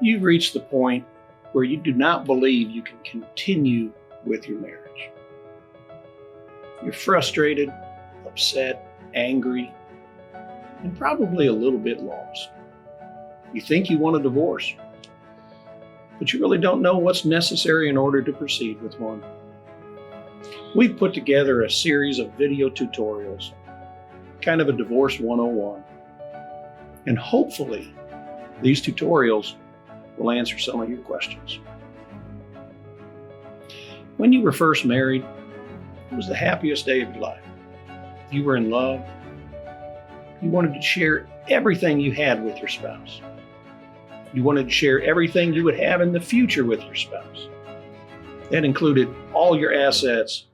You've reached the point where you do not believe you can continue with your marriage. You're frustrated, upset, angry, and probably a little bit lost. You think you want a divorce, but you really don't know what's necessary in order to proceed with one. We've put together a series of video tutorials, kind of a Divorce 101. And hopefully, these tutorials will answer some of your questions. When you were first married, it was the happiest day of your life. You were in love. You wanted to share everything you had with your spouse. You wanted to share everything you would have in the future with your spouse. That included all your assets,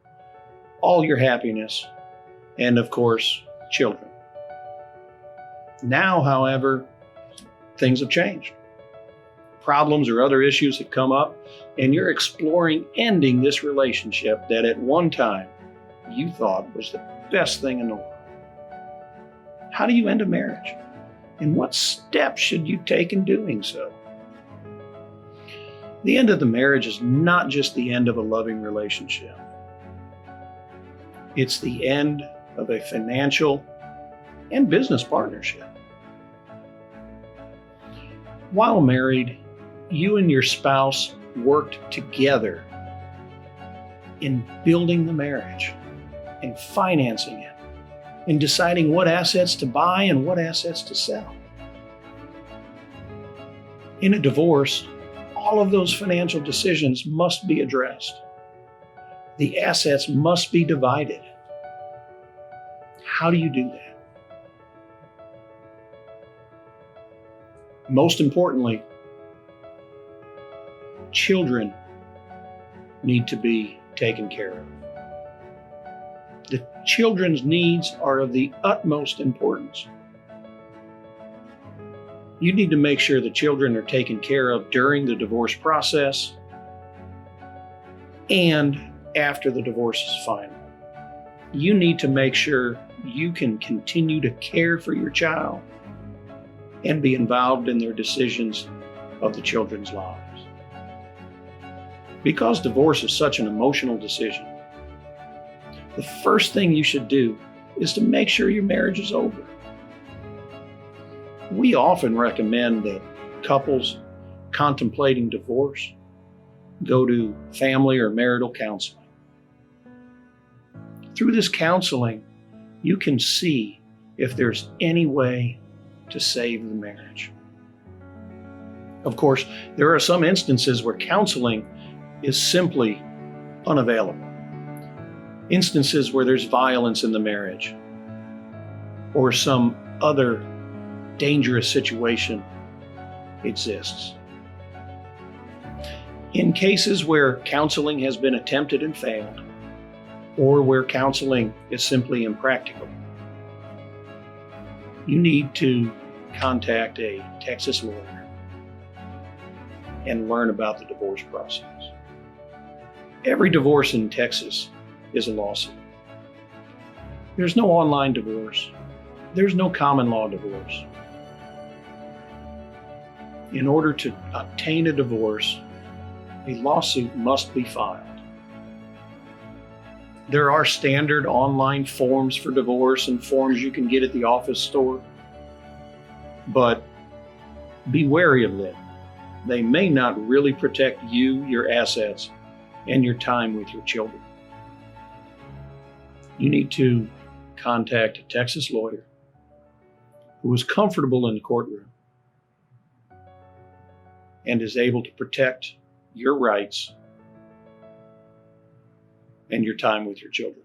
all your happiness, and of course, children. Now, however, things have changed. Problems or other issues have come up, and you're exploring ending this relationship that at one time you thought was the best thing in the world. How do you end a marriage? And what steps should you take in doing so? The end of the marriage is not just the end of a loving relationship. It's the end of a financial and business partnership. While married, you and your spouse worked together in building the marriage, in financing it, in deciding what assets to buy and what assets to sell. In a divorce, all of those financial decisions must be addressed. The assets must be divided. How do you do that? Most importantly, children need to be taken care of. The children's needs are of the utmost importance. You need to make sure the children are taken care of during the divorce process and after the divorce is final. You need to make sure you can continue to care for your child and be involved in their decisions of the children's lives. Because divorce is such an emotional decision, the first thing you should do is to make sure your marriage is over. We often recommend that couples contemplating divorce go to family or marital counseling. Through this counseling, you can see if there's any way to save the marriage. Of course, there are some instances where counseling is simply unavailable. Instances where there's violence in the marriage or some other dangerous situation exists. In cases where counseling has been attempted and failed, or where counseling is simply impractical, you need to contact a Texas lawyer and learn about the divorce process. Every divorce in Texas is a lawsuit. There's no online divorce. There's no common law divorce. In order to obtain a divorce, a lawsuit must be filed. There are standard online forms for divorce and forms you can get at the office store, but be wary of them. They may not really protect you, your assets, and your time with your children. You need to contact a Texas lawyer who is comfortable in the courtroom and is able to protect your rights and your time with your children.